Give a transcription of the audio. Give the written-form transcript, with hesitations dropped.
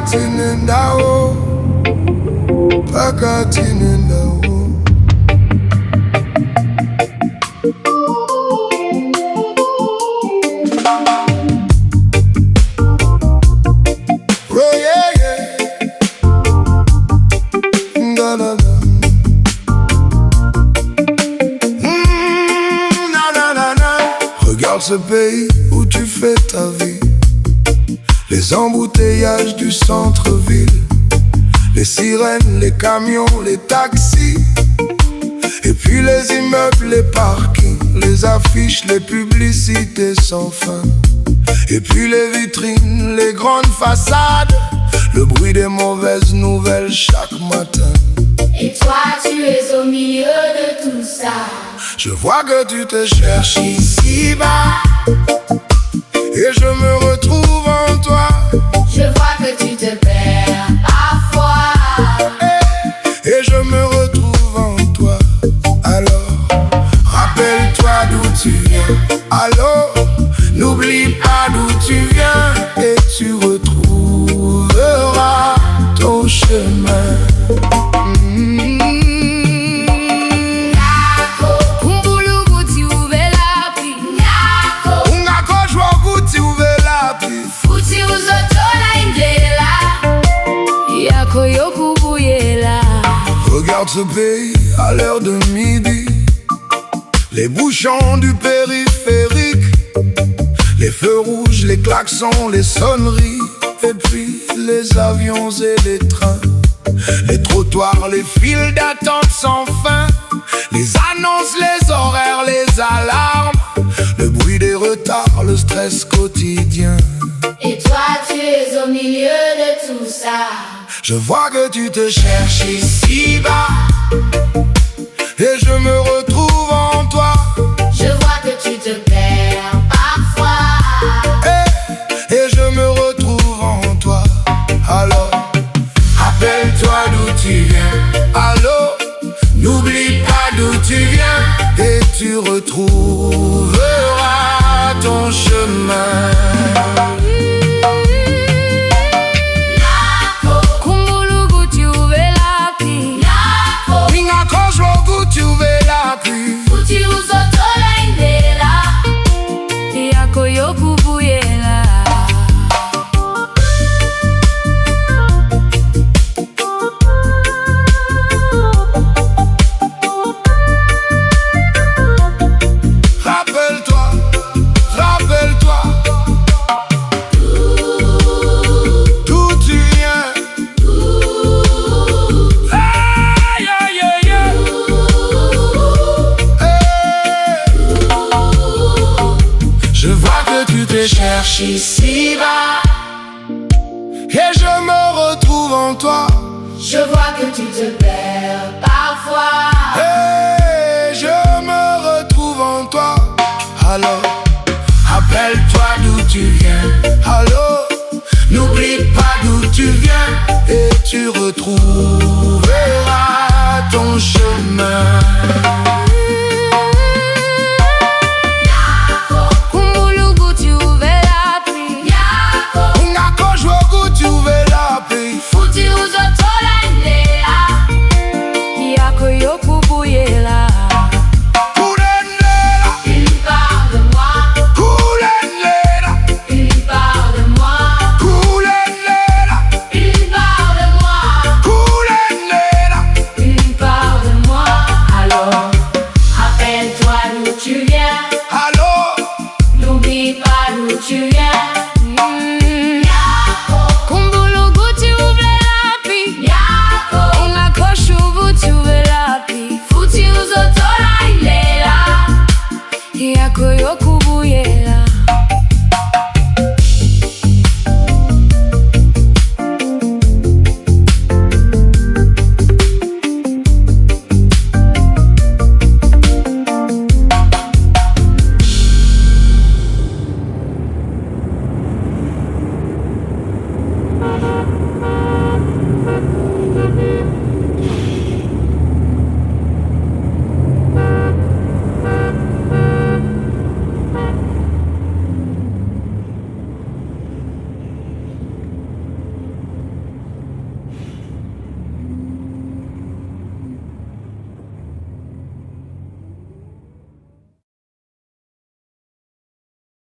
Pakatinendao, Pakatinendao. Oh yeah, yeah. Da, da, da. Na, na, na, na. Regarde ce pays où tu fais ta vie. Les embouteillages du centre-ville, les sirènes, les camions, les taxis, et puis les immeubles, les parkings, les affiches, les publicités sans fin, et puis les vitrines, les grandes façades, le bruit des mauvaises nouvelles chaque matin. Et toi tu es au milieu de tout ça. Je vois que tu te cherches ici-bas, et je me retrouve en toi. Je vois que tu te perds parfois, et je me retrouve en toi. Alors, rappelle-toi d'où tu viens. Alors, n'oublie pas d'où tu viens, et tu retrouveras ton chemin. Regarde ce pays à l'heure de midi, les bouchons du périphérique, les feux rouges, les klaxons, les sonneries, et puis les avions et les trains, les trottoirs, les files d'attente sans fin, les annonces, les horaires, les alarmes, le bruit des retards, le stress quotidien. Et toi tu es au milieu de tout ça. Je vois que tu te cherches ici-bas, et je me retrouve en toi. Je vois que tu te perds parfois, et je me retrouve en toi. Alors, rappelle-toi d'où tu viens. Alors, n'oublie pas d'où tu viens, et tu retrouveras ton chemin. Cherche ici-bas, et je me retrouve en toi. Je vois que tu te perds parfois, et je me retrouve en toi. Alors, rappelle-toi d'où tu viens. Alors, n'oublie pas d'où tu viens, et tu retrouves